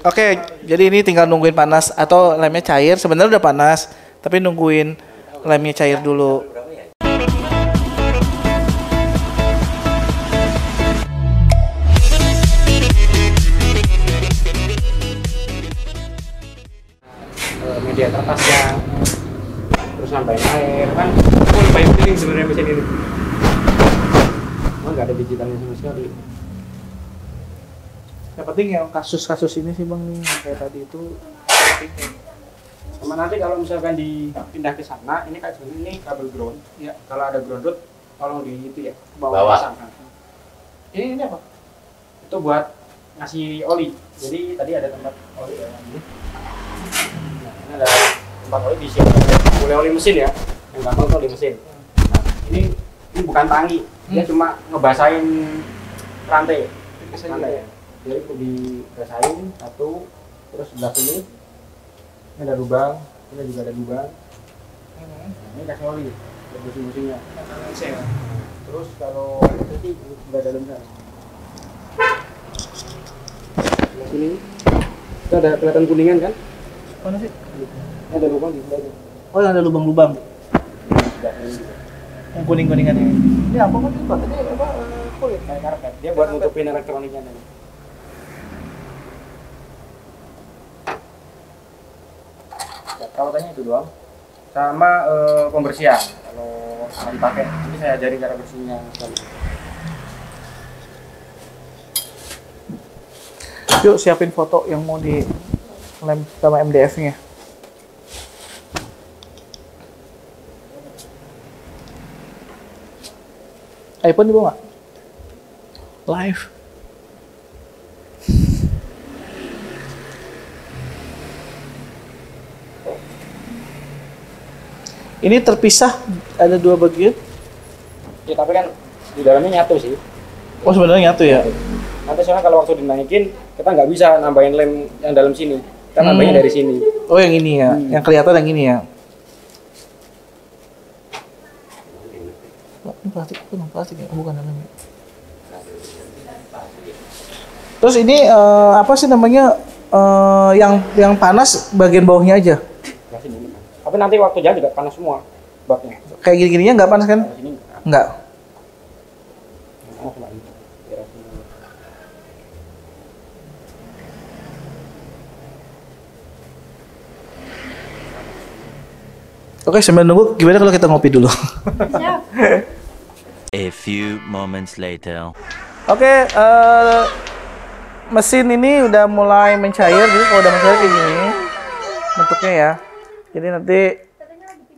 Oke, jadi ini tinggal nungguin panas atau lemnya cair. Sebenarnya udah panas, tapi nungguin lemnya cair dulu. Media kertasnya, terus nambahin air kan full by feeling sebenarnya mesin ini. Nggak ada digitalnya sama sekali. Yang penting yang kasus-kasus ini sih bang nih kayak tadi itu penting. Sama nanti kalau misalkan dipindah ke sana, ini kan sebenarnya ini kabel ground. Ya, kalau ada ground root, tolong di itu ya bawah. Ini apa? Itu buat ngasih oli. Jadi tadi ada tempat oli ya ini. Nah, ini ada tempat oli di sini. Boleh oli mesin ya. Yang gampang tuh oli mesin. Nah, ini bukan tangki, dia cuma ngebasahin rantai. Rantai ya. Jadi itu dibasahin satu, terus sebelah sini ini ada lubang, ini juga ada lubang. Nah, ini kasih oli buat mesin-mesinnya. Terus kalau itu sih udah dalamnya. Sebelah sini itu ada kelihatan kuningan kan? Mana sih? Ini ada lubang di sebelah itu. Oh yang ada lubang-lubang. Sebelah sini. Yang kuning-kuningan ini. Ini apa kan itu? Ini apa? Kulit kayak karpet. Dia buat nutupin elektroniknya nih. Ya, perawatannya itu doang. Sama pembersihan kalau mau dipakai. Nanti saya ajarin cara bersihnya. Yuk siapin foto yang mau di lem sama MDF-nya. iPhone dibawa nggak? Live. Ini terpisah ada dua bagian. Ya tapi kan di dalamnya nyatu sih. Oh sebenarnya nyatu ya? Nanti soalnya kalau waktu dinaikin kita nggak bisa nambahin lem yang dalam sini. Kita nambahin dari sini. Oh yang ini ya, yang kelihatan yang ini ya. Ini plastik, plastik ya, bukan dalamnya. Terus ini apa sih namanya yang panas bagian bawahnya aja? Tapi nanti waktu jalan juga panas semua baknya. Kayak gini-gininya nggak panas kan? Nggak. Oke, sambil nunggu, gimana kalau kita ngopi dulu? Siap. A few moments later. Oke, mesin ini udah mulai mencair, jadi kalau udah mencair kayak gini bentuknya ya. Jadi nanti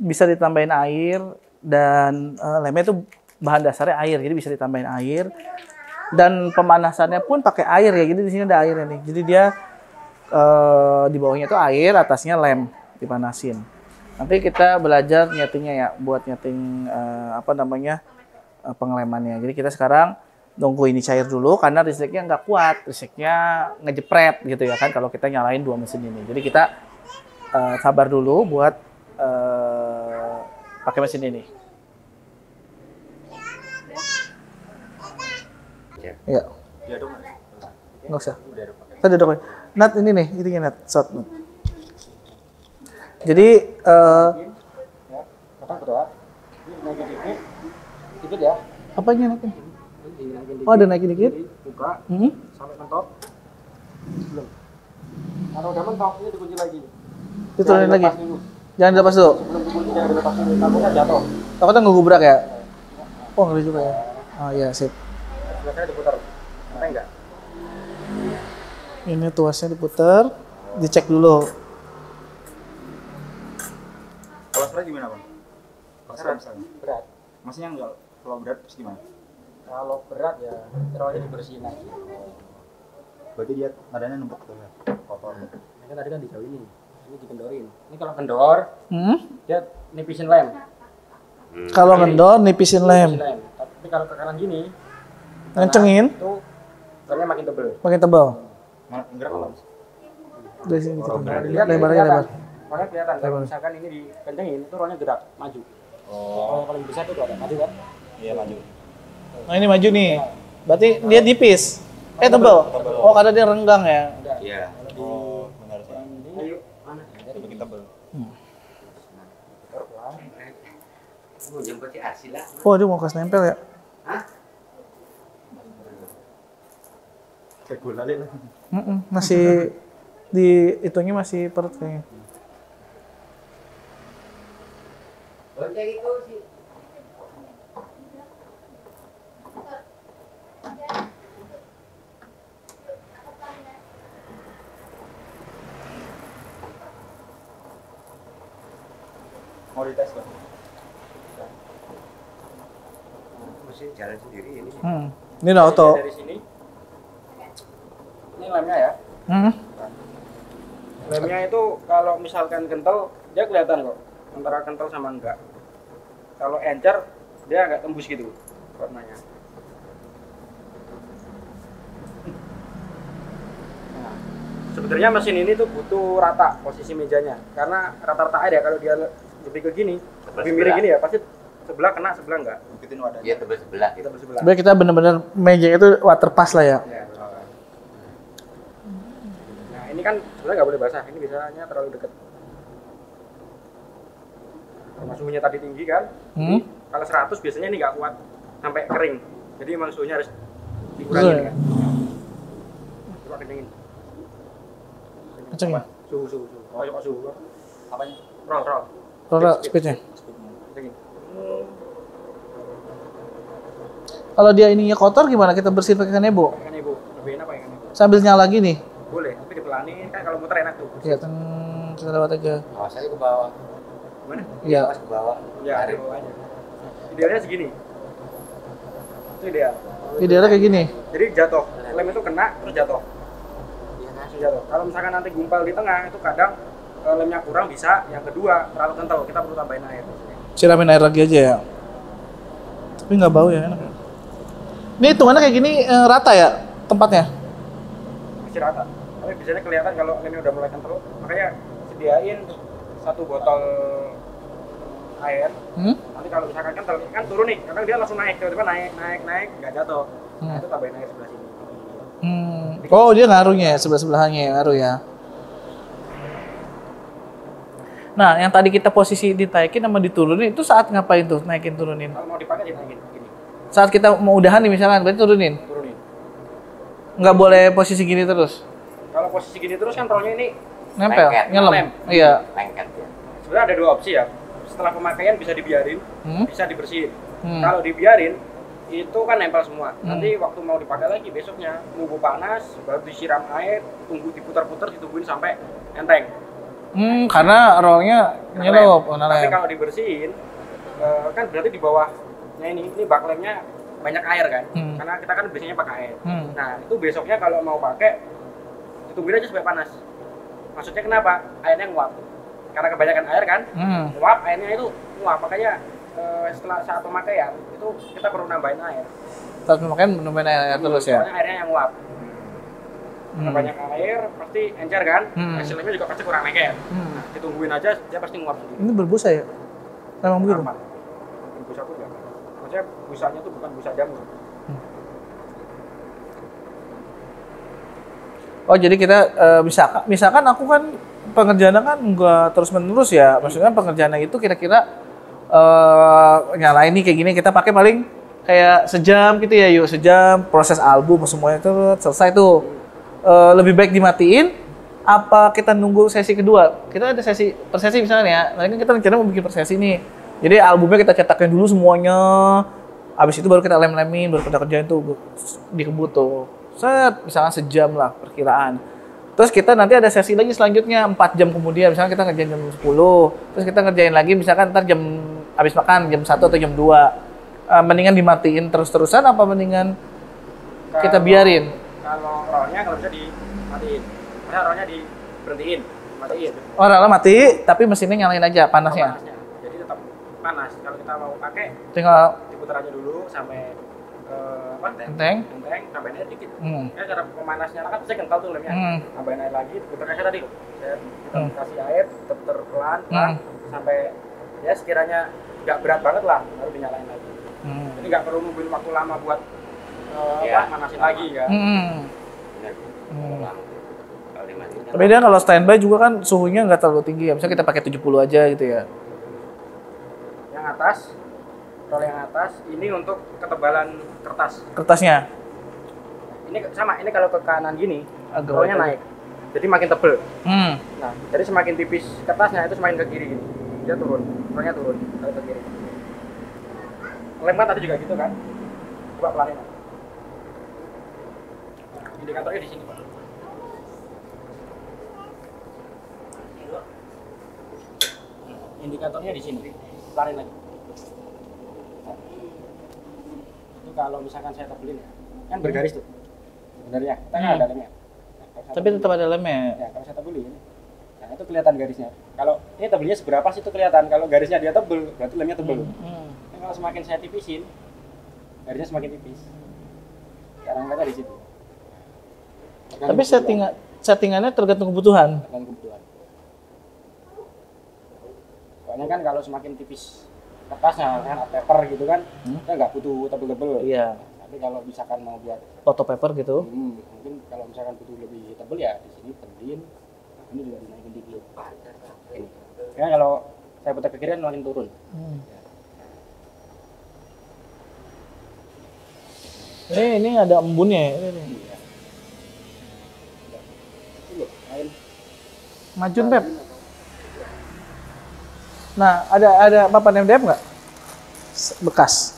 bisa ditambahin air dan lemnya itu bahan dasarnya air, jadi bisa ditambahin air. Dan pemanasannya pun pakai air ya, jadi di sini ada airnya nih. Jadi dia di bawahnya itu air, atasnya lem dipanasin. Nanti kita belajar nyetingnya ya, buat nyeting apa namanya pengelemannya. Jadi kita sekarang nunggu ini cair dulu karena listriknya nggak kuat, listriknya ngejepret gitu ya kan kalau kita nyalain dua mesin ini. Jadi kita sabar dulu buat pakai mesin ini. Ya. Nggak usah. Tadi dong. Nat ini nih, itunya Nat, shot Nat. Jadi dikit ya. Apanya naikin? Oh ada naikin dikit? Buka sampai mentok. Belum. Kalau udah mentok ini dikunci lagi. Diturunin lagi. Jangan dilepas dulu. Sebelum dikunci jangan dilepas dulu. Takutnya jatuh. Takutnya ngegubrak ya? Oh ngeri juga ya. Oh iya sip. Biasanya diputar. Sampai enggak? Ini tuasnya diputar, dicek dulu. Kalau berat gimana bang? Berat. Maksudnya enggak, kalau berat terus gimana? Kalau berat ya terowongan dibersihin lagi. Berarti dia nadanya numpuk tuh ya, kotor. Ini kan tadi kan dijauhin ini dikendorin. Ini kalau kendor, dia nipisin lem. Kalau ngendor nipisin lem. Tapi kalau ke kanan gini, Ngencengin. itu lemnya makin tebel. Makin tebal. Mana gerak apa? Dari sini kita. Lihat Lebar aja lebar. Makanya kelihatan kalau misalkan ini dikencengin itu rollnya gerak maju. Kalau paling besar itu ada maju kan? Iya maju. Nah ini maju nih. Berarti dia tipis. Tebal. Oh karena dia renggang ya. Iya. Kalau Mau jemput si Arsila. Oh, dia mau kasih nempel ya? Hah? Kayak gula lah. Masih di itunya masih perut kayaknya. Oh, kayak gitu sih. Mau dites Pak? Mesti jalan sendiri ini. Ini udah auto. Dari sini. Ini lemnya ya. Lemnya itu kalau misalkan kental, dia kelihatan kok antara kental sama enggak. Kalau encer, dia agak tembus gitu warnanya. Nah, sebenarnya mesin ini tuh butuh rata posisi mejanya, karena rata-rata air ya kalau dia lebih ke gini, lebih miring gini ya, pasti sebelah kena, sebelah enggak. Ikutin wadahnya. Dia tebel sebelah gitu. Kita bersebelah. Berarti kita bener-bener meja itu waterpass lah ya. Ya. Nah ini kan sebenarnya nggak boleh basah, ini biasanya terlalu dekat. Karena suhunya tadi tinggi kan, jadi kalau 100 biasanya ini nggak kuat sampai kering. Jadi memang suhunya harus dikurangi kan. Coba kencengin. Kencengin? Suhu. Oh, coba suhu. Apanya? Roll. Roll speednya. Kencengin. Kalau dia ininya kotor gimana? Kita bersihin pakai kanebo? Pakai ibu, lebih enak pakai ibu. Sambil nyala gini. Boleh, tapi dipelanin kan kalau muter enak tuh. Iya, kita lewat aja. Awas aja ke bawah. Gimana? Iya. Awas ke bawah. Ya, Tarik. di bawah aja. Idealnya segini. Itu ideal. Idealnya kayak gini. Jadi jatuh, lem itu kena terus jatuh. Iya kan? Langsung jatuh. Kalau misalkan nanti gumpal di tengah itu kadang lemnya kurang bisa. Yang kedua terlalu kental, kita perlu tambahin air. Siramin air lagi aja ya. Tapi nggak bau ya, enak ya. Ini hitungannya kayak gini rata ya tempatnya? Masih rata. Tapi biasanya kelihatan kalau lemnya udah mulai kental, makanya sediain 1 botol air. Nanti kalau misalkan kental kan turun nih, kadang dia langsung naik, tiba-tiba naik, nggak jatuh. Nah itu tambahin air sebelah sini. Oh, dia ngaruhnya ya, sebelah-sebelahannya ya, ngaruh ya. Nah, yang tadi kita posisi ditaikin sama diturunin itu saat ngapain tuh naikin turunin? Kalau mau dipakai dinaikin gini, Saat kita mau udahan nih misalkan, berarti turunin? turunin. Nggak boleh posisi gini terus? Kalau posisi gini terus kan rollnya ini Nempel? Lengket. Nyelam? Lem. Iya. Lengket ya. sebenarnya ada 2 opsi ya. Setelah pemakaian bisa dibiarin, bisa dibersihin. Hmm. Kalau dibiarin itu kan nempel semua. Nanti waktu mau dipakai lagi besoknya nunggu panas, baru disiram air, tunggu diputar-putar, ditungguin sampai enteng. Karena rollnya nyelup. Tapi kalau dibersihin, kan berarti di bawahnya ini bak lemnya banyak air kan? Karena kita kan biasanya pakai air. Nah itu besoknya kalau mau pakai, ditungguin aja sampai panas. Maksudnya kenapa? Airnya nguap. Karena kebanyakan air kan, nguap, airnya itu nguap. Makanya setelah saat pemakaian itu kita perlu nambahin air. Saat pemakaian nambahin air terus ya? Soalnya airnya yang nguap. Banyak air pasti encer kan, hasilnya juga pasti kurang lengket. Nah, ditungguin aja dia pasti nguap sendiri. Ini berbusa ya? Memang begitu? Aman. Busa pun enggak. Maksudnya busanya tuh bukan busa jamur. Oh jadi kita misalkan aku kan pengerjaannya kan nggak terus menerus ya, maksudnya pengerjaannya itu kira-kira nyalain nih kayak gini kita pakai paling kayak sejam gitu ya, sejam proses album semuanya itu selesai tuh. Lebih baik dimatiin apa kita nunggu sesi kedua? Kita ada sesi per sesi misalnya ya, nanti kan kita rencana mau bikin per sesi nih, jadi albumnya kita cetakin dulu semuanya, habis itu baru kita lem-lemin, baru kita kerjain tuh di kebut tuh set, misalnya sejam lah perkiraan. Terus kita nanti ada sesi lagi selanjutnya 4 jam kemudian, misalnya kita ngerjain jam 10, terus kita ngerjain lagi misalkan ntar jam habis makan jam 1 atau jam 2. Mendingan dimatiin terus-terusan apa mendingan kita biarin? Kalau rollnya kalau bisa dimatiin, misalnya rollnya diberhentiin, matiin. Oh, rollnya mati, tapi mesinnya nyalain aja panasnya. Jadi tetap panas. Kalau kita mau pakai, Tinggal diputar aja dulu sampai enteng, tambahin air dikit. Ya cara pemanasnya kan pasti kental tuh lemnya. Tambahin air lagi, putar aja tadi. Kita kasih air, putar pelan, sampai ya sekiranya nggak berat banget lah, baru dinyalain lagi. Jadi nggak perlu nungguin waktu lama buat manasin lagi kan. Benar. Kalau dimatiin kan Tapi dia kalau standby juga kan suhunya nggak terlalu tinggi ya, misalnya kita pakai 70 aja gitu ya. Yang atas roll yang atas ini untuk ketebalan kertas. Kertasnya Ini sama, ini kalau ke kanan gini, agak rollnya wide. naik. Jadi makin tebel. Hmm. Nah, jadi semakin tipis kertasnya itu semakin ke kiri gini. Dia turun, rollnya turun kalau ke kiri. Lem kan tadi juga gitu kan? Coba pelanin. Indikatornya di sini, Pak. Indikatornya di sini. Pelanin lagi. Itu kalau misalkan saya tebelin ya, kan bergaris tuh. Sebenarnya kita nggak ada lemnya. Nah, kalau saya Tapi tebelin- tetap ada lemnya. ya kalau saya tebelin, nah itu kelihatan garisnya. Kalau ini tebelnya seberapa sih itu kelihatan. Kalau garisnya dia tebel, berarti lemnya tebel. Hmm. Nah, kalau semakin saya tipisin, garisnya semakin tipis. Sekarang kita di situ. Tapi settingannya tergantung kebutuhan. Tergantung kebutuhan. Soalnya kan kalau semakin tipis kertasnya kan art paper gitu kan, kita nggak butuh tebel-tebel. Iya. Tapi kalau misalkan mau buat, Photo paper gitu. mungkin kalau misalkan butuh lebih tebel ya di sini tebelin. Ini juga dinaikin dikit. Ini. Karena kalau saya putar ke kiri kan makin turun. Ini ada embunnya ya. Ini. Iya. Itu lain. Majun Pep. Nah, ada papan MDF nggak? Bekas.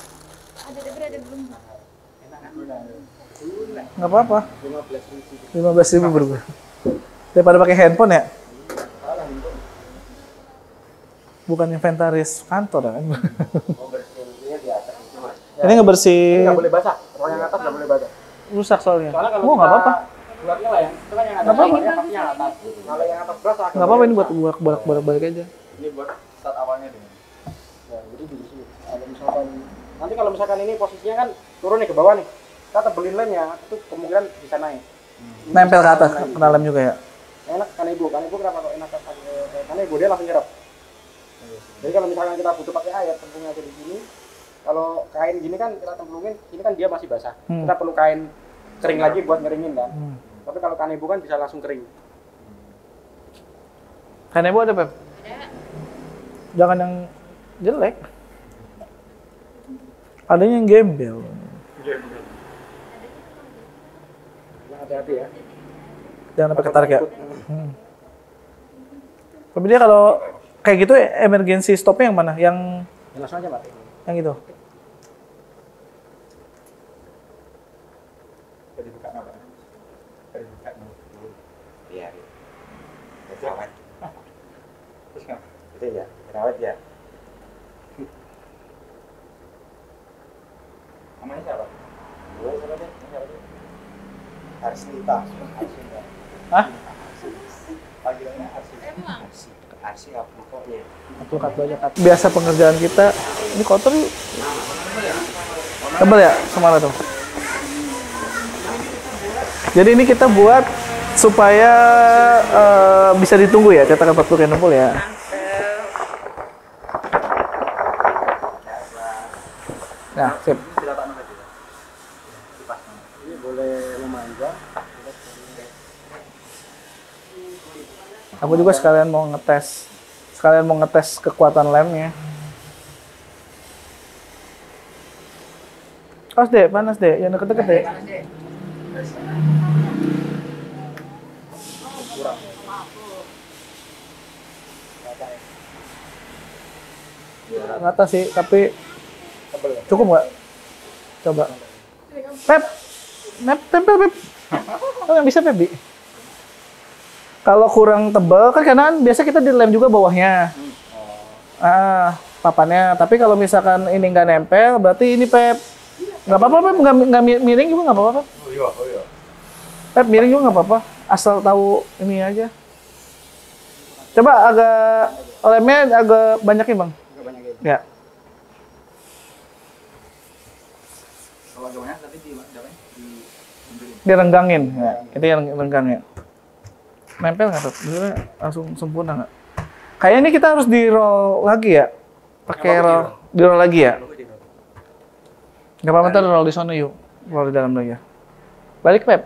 Ada tapi ada belum. Nggak apa-apa. 15.000. 15.000 berubah. Daripada pakai handphone ya. Bukan inventaris kantor kan. Ini ngebersih. Nggak boleh basah. Roll yang atas nggak boleh basah. Rusak soalnya. Soalnya kalau Oh, nggak apa-apa. buatnya lah ya, itu kan yang ada Nggak apa-apa. rollnya pastinya atas. Kalau yang atas basah. Nggak apa-apa, ini buat bolak-balik aja. Ini buat start awalnya deh. Ya, jadi di sini. Kalau misalkan nanti kalau misalkan ini posisinya kan turun nih ke bawah nih, kita tebelin lemnya itu kemungkinan bisa naik. Nempel ke atas, kena lem juga ya. Enak kan ibu kenapa kok enak karena ibu dia langsung nyerap. Jadi kalau misalkan kita butuh pakai air, tempungnya aja di sini. Kalau kain gini kan kita templungin, ini kan dia masih basah. Kita perlu kain kering lagi buat ngeringin kan. Tapi kalau kanebo kan bisa langsung kering. Kanebo ada, Pep? Jangan yang jelek. Adanya yang gembel. Nah, hati-hati ya. Jangan sampai ketarik ya. Tapi dia kalau kayak gitu emergency stopnya yang mana? Yang Langsung aja mati. itu. Jadi buka apa? Jadi buka dulu. Iya. Rawat. Terus nggak? Itu ya, rawat ya. Namanya siapa? Gue siapa deh? Arslita. Arslita. Hah? Panggilannya Arslita. Emang. Arsi apa pokoknya? Biasa pengerjaan kita ini kotor yuk. Tebal ya semala tuh. Jadi ini kita buat supaya bisa ditunggu ya cetakan 40 60 ya. Nah, sip. Ini boleh memanjang. Aku juga sekalian mau ngetes kekuatan lemnya. Awas deh, panas deh, yang deket-deket deh. Rata sih, tapi cukup nggak? Coba. Pep, tempel Pep. Oh yang bisa Pep, Bi. Kalau kurang tebal kan karena biasa kita dilem juga bawahnya. Papannya. Tapi kalau misalkan ini nggak nempel, berarti ini Pep. Nggak apa-apa Pep, nggak miring juga nggak apa-apa. Oh iya. Pep miring juga nggak apa-apa. Asal tahu ini aja. Coba lemnya agak banyakin Bang. Agak banyak ini. Ya. Kalau agak nanti di mundurin. Direnggangin. Ya. Itu yang renggangnya. Nempel nggak tuh? Sebenarnya langsung sempurna nggak? Kayaknya ini kita harus di roll lagi ya? Pakai roll, di roll lagi ya? Nggak apa-apa, ntar roll di sana yuk. Roll di dalam lagi ya. Balik Pep.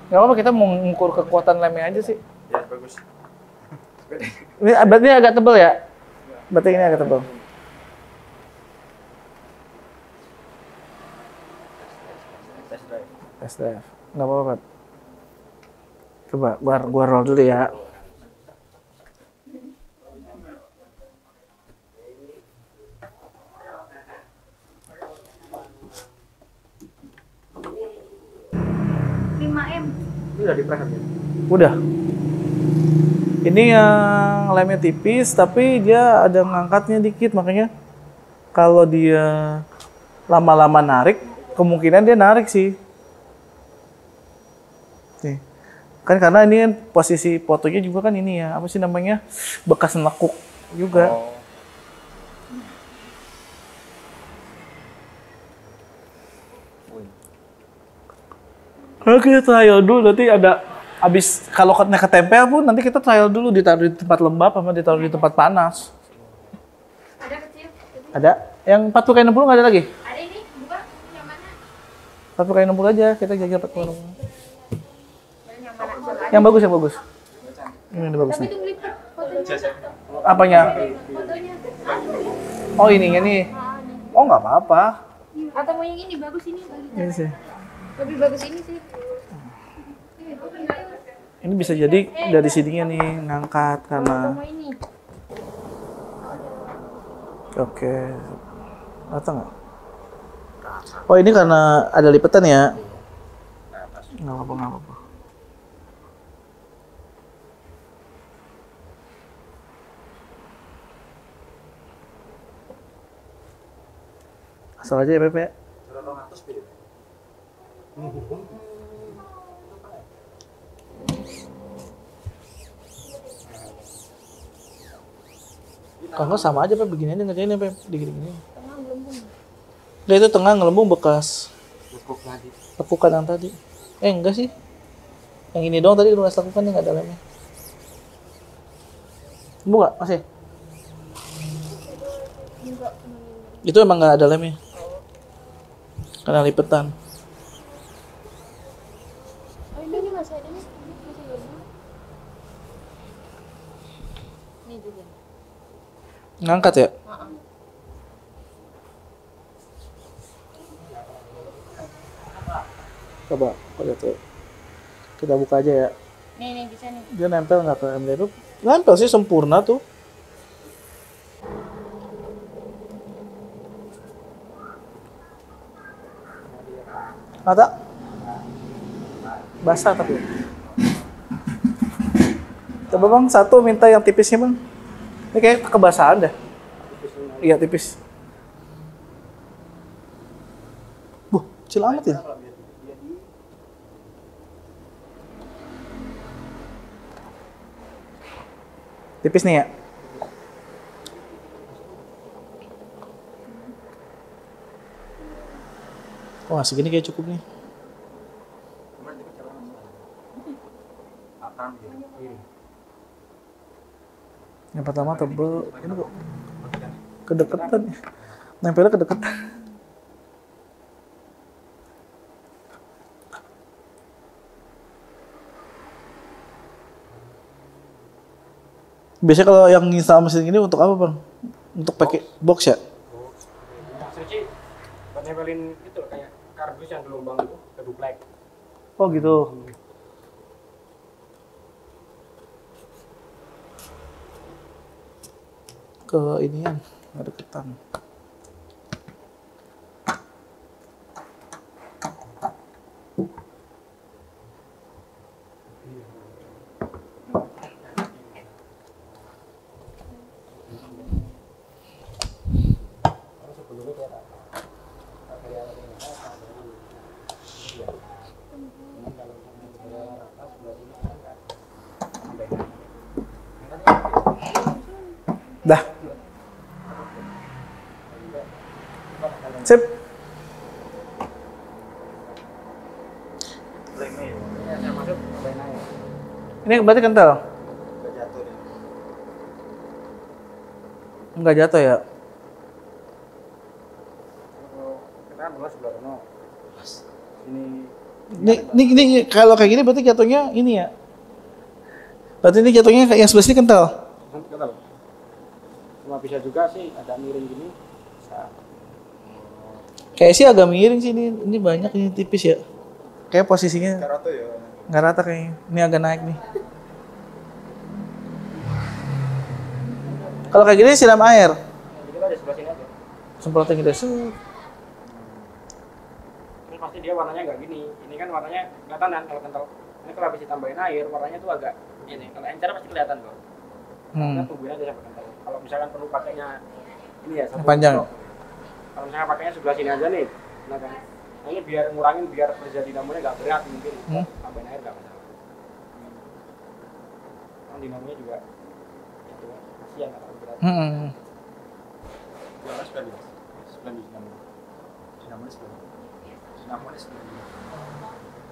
Nggak apa-apa, kita mau mengukur kekuatan lemnya aja sih. Ya bagus. Ini berarti agak tebal ya? Berarti ini agak tebal. SDF. Nggak apa-apa. Coba gua roll dulu ya. Udah dipreset ya? Udah. Ini yang lemnya tipis, tapi dia ada ngangkatnya dikit, makanya kalau dia lama-lama narik, kemungkinan dia narik sih. Nih. Kan karena ini kan posisi fotonya juga kan ini ya, apa sih namanya? Bekas nekuk juga. Oke, trial dulu nanti ada abis kalau ketempel pun nanti kita trial dulu ditaruh di tempat lembab sama ditaruh di tempat panas. Ada kecil. Ada? Yang 40x60 nggak ada lagi? Ada ini, buka. Yang mana? 40x60 aja, kita jaga 40x60. Yang mana? Yang bagus, yang bagus. Ini bagus Tapi nih. itu ngelipet fotonya. Apanya? Fotonya. Oh ininya nih. Oh nggak apa-apa. Atau mau yang ini bagus ini. Ini sih. Lebih bagus ini sih. Ini bisa jadi dari sininya nih ngangkat karena. Mau ini. Oke. Datang nggak? Oh ini karena ada lipetan ya? Nggak apa-apa, nggak apa-apa. Asal aja ya Pepe. Kalau nggak sama aja Pep, begini aja ngerjain ya Pep, digini-gini. Nah itu tengah ngelembung bekas lekukan yang tadi. Enggak sih. Yang ini doang tadi bekas lekukan yang nggak ada lemnya. Enggak, masih? Itu emang nggak ada lemnya. Karena lipetan. Oh ini masih ada nih. Masih ada. Ini juga. Ngangkat ya? Coba, kok jatuh. Kita buka aja ya. Nih bisa nih. Dia nempel nggak ke MDF? Nempel sih sempurna tuh. Mata? Basah tapi. Coba bang, satu minta yang tipisnya bang. Ini kayak kebasahan dah. Iya tipis. Buh, kecil amat ya. Tipis nih ya. Wah segini kayak cukup nih. Yang pertama tebel, ini kok kedekatan ya. Nempelnya kedekatan. Biasanya kalau yang install mesin ini untuk apa bang? Untuk pakai box ya? Maksudnya sih buat nempelin itu kayak kardus yang gelombang itu ke duplek. Oh gitu. Ke inian, nggak deketan. Dah. Sip. Ini berarti kental? Enggak jatuh ya? Kita mulai sebelah sana. Ini kalau kayak gini berarti jatuhnya ini ya? Berarti ini jatuhnya kayak yang sebelah sini kental? Kental. Cuma bisa juga sih ada miring gini. Bisa. Kayak sih agak miring sih ini banyak ini tipis ya. Kayak posisinya Karoto ya. nggak rata kayaknya. Ini agak naik nih. Kalau kayak gini siram air. Jadi kita ada sebelah sini aja. Semprotin gitu. Terus pasti dia warnanya nggak gini. Ini kan warnanya kelihatan kan kalau kental. Ini kalau habis ditambahin air, warnanya tuh agak ini. Kalau encer pasti kelihatan kok. Kita tungguin aja sampai kental. Kalau misalkan perlu pakainya ini ya satu Panjang. stok. Kalau misalnya pakainya sebelah sini aja nih, nah kan. Nah, ini biar ngurangin biar kerja dinamonya nggak berat mungkin. Tambahin air nggak masalah. Kan dinamonya juga itu kasihan kalau berat. Yang sebelah dia. Sebelah di dinamo. Dinamo di sebelah. Dinamo di sebelah.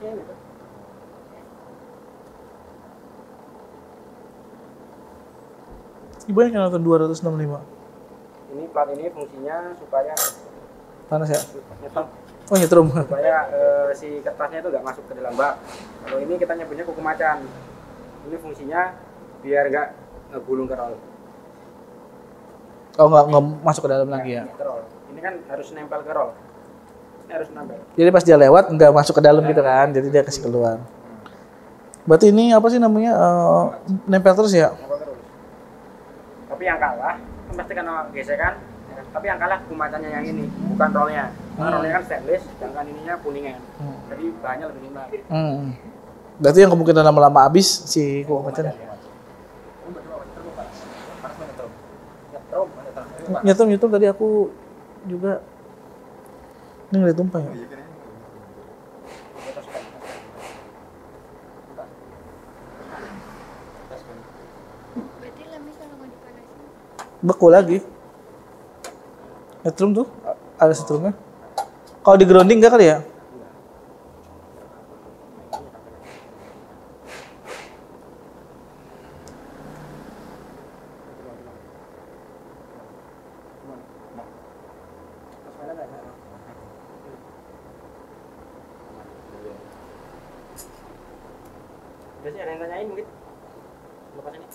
Ya, gitu. Ibu yang nonton 265. Ini plat ini fungsinya supaya Panas ya? nyetrum, Oh nyetrum. supaya si kertasnya itu nggak masuk ke dalam bak. Kalau ini kita nyebutnya kuku macan. Ini fungsinya biar nggak ngegulung ke roll. Oh nggak masuk ke dalam lagi ya? Ke roll. Ini kan harus nempel ke roll. Ini harus nempel. Jadi pas dia lewat nggak masuk ke dalam gitu kan? Jadi dia kasih keluar. Berarti ini apa sih namanya? Nempel terus ya? Nempel terus. Tapi yang kalah kan pasti kena gesekan. Ya kan? Tapi yang kalah kuku macannya yang ini, bukan rollnya. Karena rollnya kan stainless, sedangkan ininya kuningan. Jadi bahannya lebih lunak. Berarti yang kemungkinan lama-lama habis si kuku macan. Nyetrum tadi aku juga ini ngeliat tumpah ya. Berarti lemnya kalau mau dipanasin. Beku lagi. Nyetrum tuh ada setrumnya. Kalau di grounding enggak kali ya? Udah sih ada yang tanyain mungkin. Lepas ini.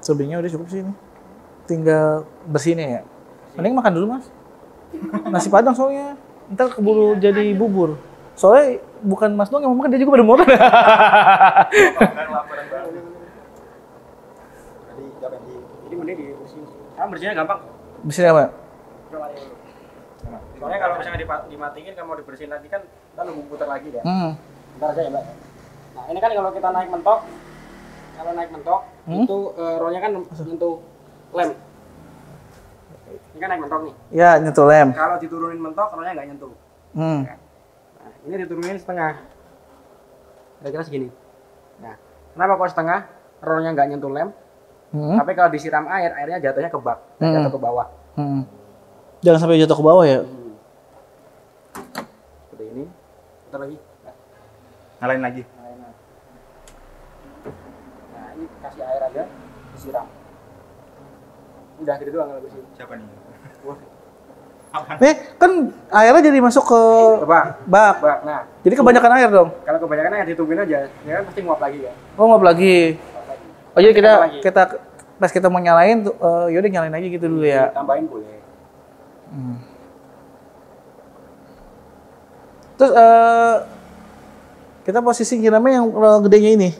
Selebihnya udah cukup sih ini. Tinggal bersihnya ya. Mending makan dulu mas. Nasi padang soalnya. Ntar keburu jadi bubur. Soalnya bukan mas doang yang mau makan, dia juga pada mau makan. Tadi siapa yang di Jadi mending dibersihin. Karena bersihnya gampang. Bersihnya apa? Coba lihat dulu. Soalnya kalau misalnya dimatiin kan mau dibersihin lagi kan kita nunggu putar lagi ya. Bentar aja ya mbak. Nah ini kan kalau kita naik mentok, itu rollnya kan nyentuh lem. Ini kan naik mentok nih. Ya nyentuh lem. Kalau diturunin mentok, rollnya nggak nyentuh. Nah, ini diturunin setengah. Kira-kira segini. Nah, kenapa kok setengah? Rollnya nggak nyentuh lem. Tapi kalau disiram air, airnya jatuhnya ke bak, jatuh ke bawah. Jangan sampai jatuh ke bawah ya. Seperti ini. Putar lagi. Nyalain lagi. Nah, ini kasih air aja, disiram. Udah gitu doang kalau bersih. Siapa nih? Kan airnya jadi masuk ke Bak. bak. Nah, Jadi kebanyakan air dong. kalau kebanyakan air ditungguin aja, ya kan pasti nguap lagi ya. Oh nguap lagi. Nguap lagi. Oh jadi Lagi. kita pas kita mau nyalain tuh, yaudah nyalain aja gitu dulu ya. Tambahin boleh. Terus kita posisi nyiramnya yang gedenya ini.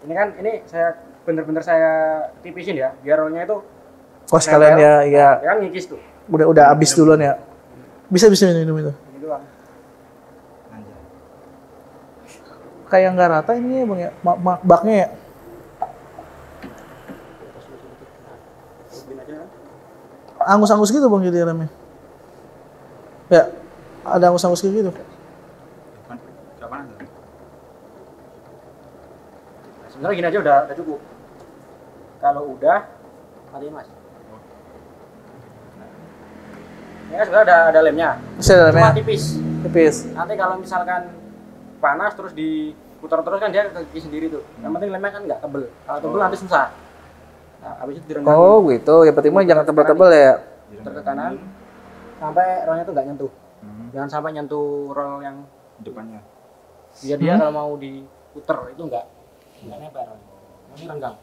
Ini kan, ini saya bener-bener saya tipisin ya, biar rollnya itu Oh sekalian nempel. ya, ya. Ya kan ngikis tuh. Udah habis duluan ya. Bisa minum itu. Ini doang. Anjay. Kayak nggak rata ini ya bang ya, baknya ya. Masukin aja kan. Angus-angus gitu bang jadi remnya. Ya, ada angus-angus gitu. Kapan? Nah, sebenarnya gini aja udah cukup. Kalau udah, matiin mas. Ini kan sebenarnya ada lemnya. Bisa ada Cuma remnya. Tipis. Nanti kalau misalkan panas terus diputar terus kan dia ke kaki sendiri tuh. Yang penting lemnya kan nggak tebel. Kalau tebel nanti susah. Nah, habis itu direndam. Oh gitu. Yang penting mah jangan tebel-tebel ya. Putar ke kanan sampai rollnya tuh nggak nyentuh. Jangan sampai nyentuh roll yang Depannya. biar dia kalau mau diputer itu nggak nempel. Ini renggang.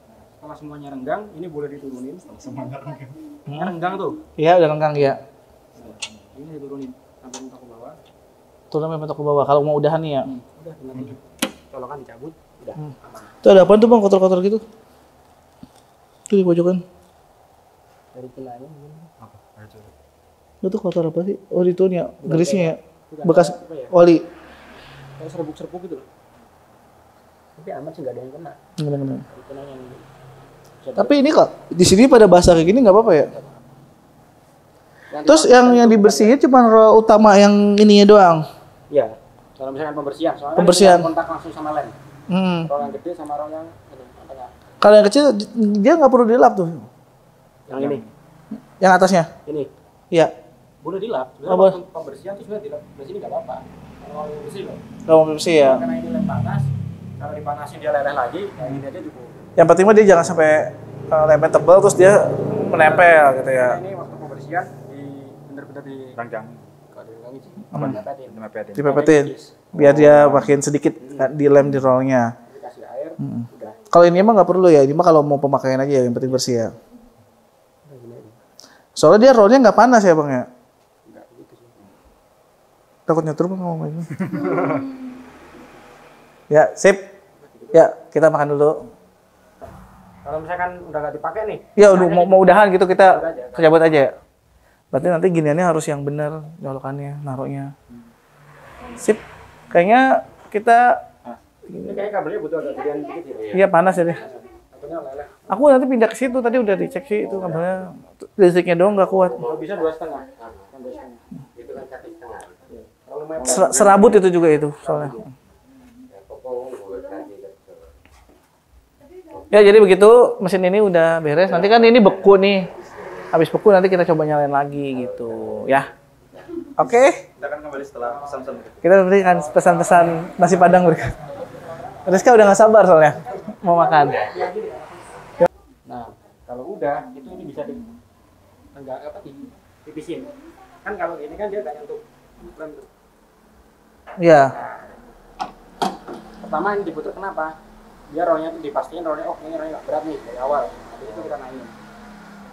Nah, setelah semuanya renggang, ini boleh diturunin. Semuanya renggang. Ini renggang tuh. Iya udah lengkang ya. Ini diturunin sampai mentok ke bawah. Turun sampai mentok ke bawah. Kalau mau udahan nih ya. Udah nanti colokan dicabut, udah aman. Itu ada apa tuh bang kotor-kotor gitu? Itu di pojokan. Dari kenanya gini. Itu kotor apa sih? Oh itu nih ya, gerisnya ya. Bukan, Bekas apa ya? oli. Kayak serbuk-serbuk gitu loh. Tapi aman sih nggak ada yang kena. Bener-bener. Dari kena yang Tapi ini kok di sini pada basah kayak gini nggak apa-apa ya? Terus yang dibersihin cuma roll utama yang ininya doang. Iya. Kalau misalkan pembersihan, soalnya Pembersihan. kita kontak langsung sama lem. Roll yang gede sama roll yang tengah. Kalau yang kecil dia nggak perlu dilap tuh. Yang ini, Yang atasnya? ini Iya. boleh dilap. Oh, Sebenarnya boleh. waktu pembersihan itu sebenarnya dilap. Di sini nggak apa-apa. Kalau yang bersih loh. Kalau mau bersih ya. Karena ini lem panas, kalau dipanasin dia leleh lagi, kayak gini aja cukup. Yang penting mah dia jangan sampai lemnya tebal terus dia menempel gitu ya. Nah, ini waktu pembersihan bener-bener di Rangkang. kalau diulangi sih, dipepetin. Dimepetin. Dipepetin biar dia makin sedikit di lem di rollnya. Dikasih air, udah. Kalau ini emang nggak perlu ya, ini mah kalau mau pemakaian aja ya, yang penting bersih ya. Soalnya dia rollnya nggak panas ya bang ya. Enggak gitu sih. Takut nyetur bang ngomong ini. Ya sip. Ya kita makan dulu. Kalau misalkan udah nggak dipakai nih, Ya udah mau udahan gitu kita cabut aja ya. Berarti nanti giniannya harus yang benar nyolokannya, naruhnya. Sip. Kayaknya kita ini kayaknya kabelnya butuh agak gedean dikit gitu ya. iya panas ya deh. Kabelnya leleh. Aku nanti pindah ke situ tadi udah dicek sih itu kabelnya listriknya doang nggak kuat. Kalau bisa 2,5. Yang 2,5. Itu kan 1,5. Kalau lumayan Serabut itu juga itu soalnya. Ya pokoknya buat tadi gitu. Ya jadi begitu mesin ini udah beres. Nanti kan ini beku nih. Habis beku nanti kita coba nyalain lagi gitu ya. Oke. Kita akan kembali setelah pesan-pesan. Kita berikan pesan-pesan nasi padang berikut. Rizka udah nggak sabar soalnya mau makan. Nah, kalau udah itu ini bisa enggak apa dipisin. Kan kalau ini kan dia enggak nyentuh lem tuh. Iya. Pertama ini diputar kenapa? Biar rollnya tuh dipastiin rollnya ini rollnya nggak berat nih dari awal. Habis itu kita naikin.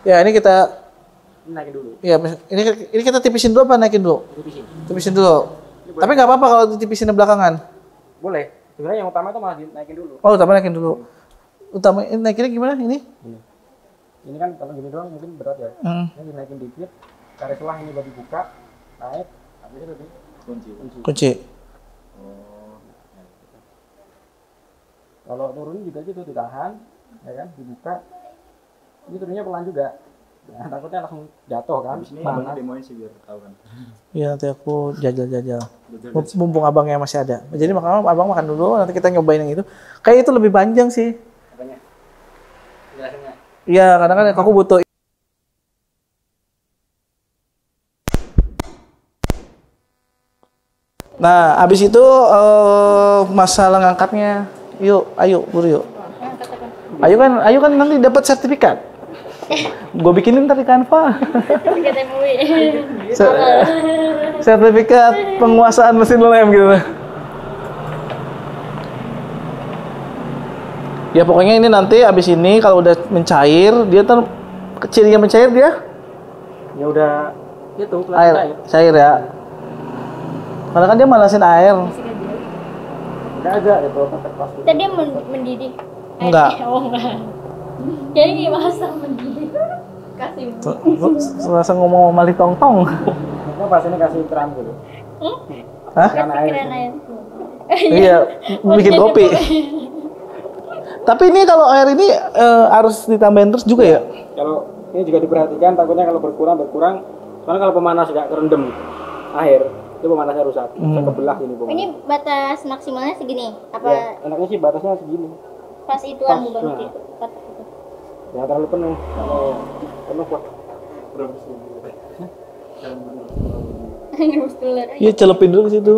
Ya ini kita Ini naikin dulu. ya ini kita tipisin dulu apa naikin dulu? Dipisin. Tipisin dulu. Tapi nggak apa-apa kalau ditipisin belakangan. Boleh. Sebenarnya yang utama itu malah dinaikin dulu. Oh, utama naikin dulu. Utama naikinnya gimana ini? Ini kan kalau gini doang mungkin berat ya. Ini dinaikin dikit. Garis selah ini baru dibuka, naik, habis itu Kunci. Kunci. Kalau turun juga gitu ditahan, ya kan, dibuka. Ini turunnya pelan juga. Nah, takutnya langsung jatuh kan. Ini abangnya demoin sih biar tahu kan. Iya nanti aku jajal-jajal. Mumpung abangnya masih ada. Jadi makanya abang makan dulu, nanti kita nyobain yang itu. Kayak itu lebih panjang sih. Apanya? Jelasinnya. Iya, karena kan aku butuh. Nah, abis itu masalah ngangkatnya. Yuk, ayo, buru yuk. Ayo kan nanti dapat sertifikat. Gue bikinin ntar di Canva. Sertifikat MUI. Sertifikat penguasaan mesin lem gitu. Ya pokoknya ini nanti abis ini kalau udah mencair, dia tuh kecilnya mencair dia Ya udah itu air, cair ya. Karena kan dia manasin air. Enggak ada itu pas. Tadi mendidih. Enggak. Oh enggak. Jadi masa mendidih. Kasih. Serasa ngomong sama Mali Tong-tong. Itu pas ini kasih keran dulu. Hah? Keran air. Keren air. Iya, bikin kopi. Tapi ini kalau air ini harus ditambahin terus juga ya? Kalau ini juga diperhatikan, takutnya kalau berkurang. Soalnya kalau pemanas nggak kerendam air, itu pemanasnya rusak. Bisa kebelah ini pemanas. Ini batas maksimalnya segini. Apa Ya, enaknya sih batasnya segini. pas ituan Pas, berhenti? Jangan terlalu penuh. Kalau penuh kok. Ngerebus telur. Iya, celupin dulu ke situ.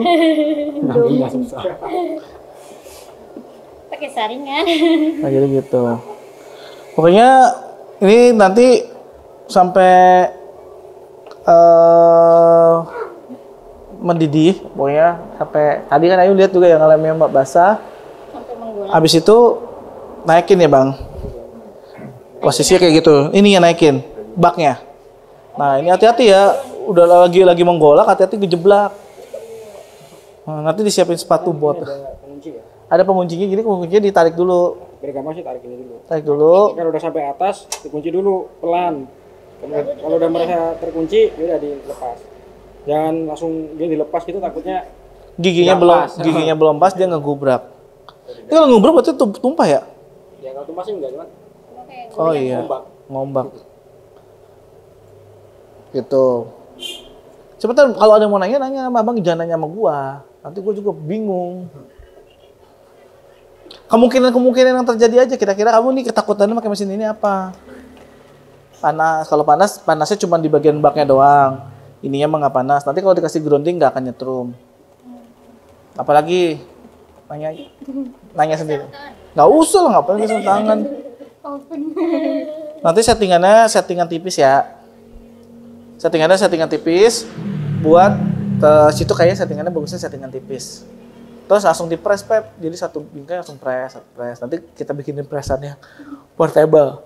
Ngambilnya susah. Pakai saringan. Nah, jadi gitu. Pokoknya ini nanti sampai mendidih, pokoknya sampai tadi kan Ayu lihat juga yang lemnya basah. Sampai menggulung. Habis itu naikin ya bang. Posisinya kayak gitu. Ini ya naikin baknya. Nah ini hati-hati ya. Udah lagi menggolak, hati-hati kejeblak. Nanti disiapin sepatu bot. Ada pengunci ya. Ada penguncinya, jadi penguncinya ditarik dulu. Biar gampang sih tarik ini dulu. Tarik dulu. Kalau udah sampai atas, dikunci dulu pelan. Kalau udah merasa terkunci, ya udah dilepas. Jangan langsung dia dilepas gitu, takutnya Giginya belum pas, dia ngegubrak. Ini kalau ngegubrak berarti tumpah ya? ya kalau tumpah sih enggak cuman Oh iya, ngombak. Gitu. Sebentar, kalau ada yang mau nanya sama abang, jangan nanya sama gua. Nanti gua juga bingung. Kemungkinan yang terjadi aja, kira-kira kamu nih ketakutannya pakai mesin ini apa? Panas. Kalau panasnya cuma di bagian baknya doang. Ininya mah nggak panas. Nanti kalau dikasih grounding nggak akan nyetrum. Apalagi nanya sendiri. Nggak usah lah, ngapain kasih tangan. Nanti settingan tipis ya. Settingan tipis. Buat situ kayaknya settingannya bagusnya settingan tipis. Terus langsung dipres, Pep. Jadi satu bingkai langsung press. Nanti kita bikinin pressannya portable.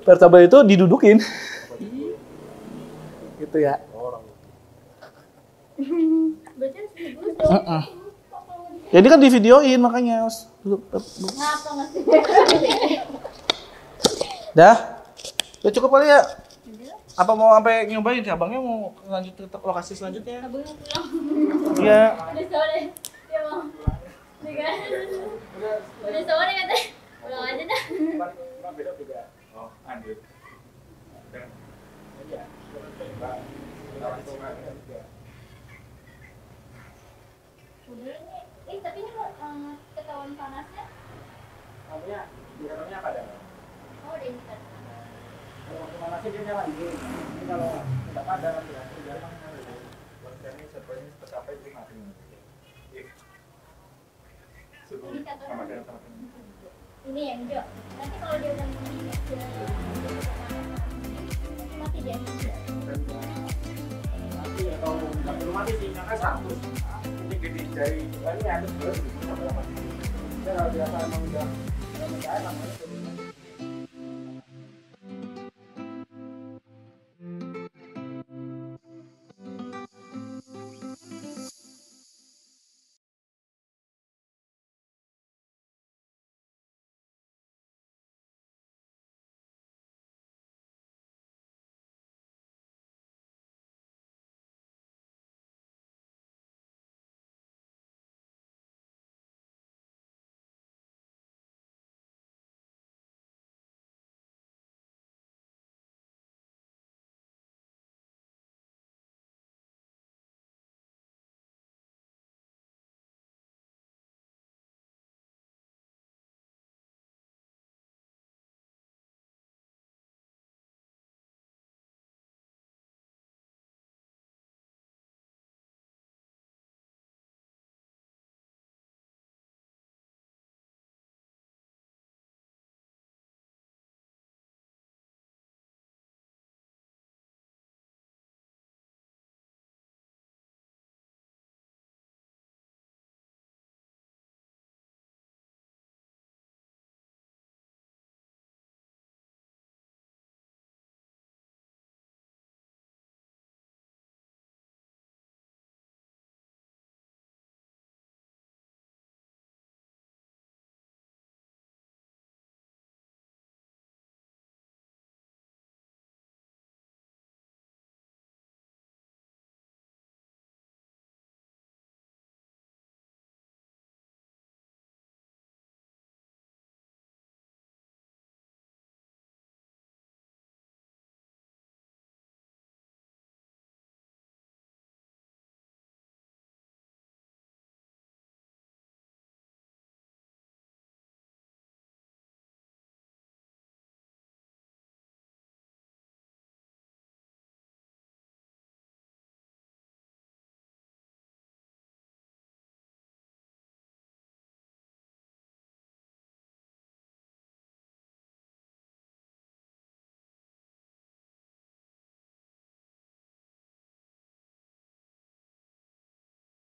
Portable itu didudukin. Gitu ya. Jadi kan di videoin makanya. Ngapa nggak sih? Dah. Udah cukup kali ya. Apa mau sampai nyobain sih abangnya mau lanjut ke lokasi selanjutnya? Abangnya pulang. Iya. Udah sore. Dia mau. Nih kan. Udah sore katanya. Pulang aja dah. Oh, lanjut. Udah ini. Tapi ini kok ketahuan panasnya. Namanya apa dah? Oh, udah ini kan. Kalau waktu panasnya dia nyala ini. Ini kalau tidak padam ya, udah Ini sebenarnya tercapai itu mati. Ini katakan. Ini yang hijau. Nanti kalau dia udah mati dia. mati atau nggak perlu mati sih, karena 100 ini gede dari ini ada 2 sampai 8. Kalau biasa emang udah cair, namanya